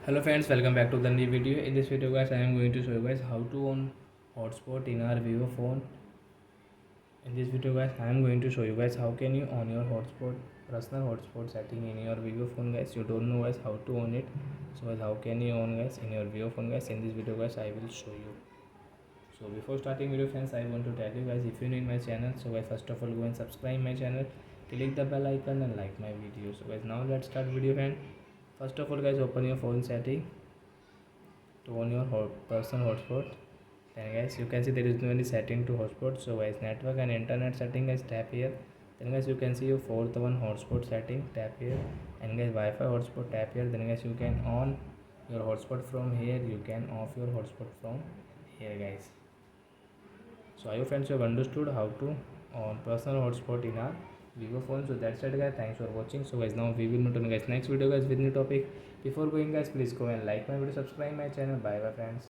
Hello friends, welcome back to the new video. In this video guys, I am going to show you guys how to on hotspot in our vivo phone. In this video guys, I am going to show you guys how can you on your hotspot, personal hotspot setting in your vivo phone guys. You don't know guys how to on it, so guys how can you on guys in your vivo phone guys. In this video guys, I will show you. So before starting video friends, I want to tell you guys, if you need my channel, so guys first of all go and subscribe my channel, click the bell icon and like my video. So guys, now let's start video friend. First of all guys, open your phone setting to on your personal hotspot. Then guys, you can see there is no any setting to hotspot. So guys, network and internet setting guys, tap here. Then guys, you can see your fourth one, hotspot setting, tap here. And guys, Wi-Fi hotspot, tap here. Then guys, you can on your hotspot from here, you can off your hotspot from here guys. So I hope friends you have understood how to on personal hotspot in our vivo phone. So that's it guys, thanks for watching. So guys, now we will meet on guys next video guys with new topic. Before going guys, please go and like my video, subscribe my channel. Bye bye friends.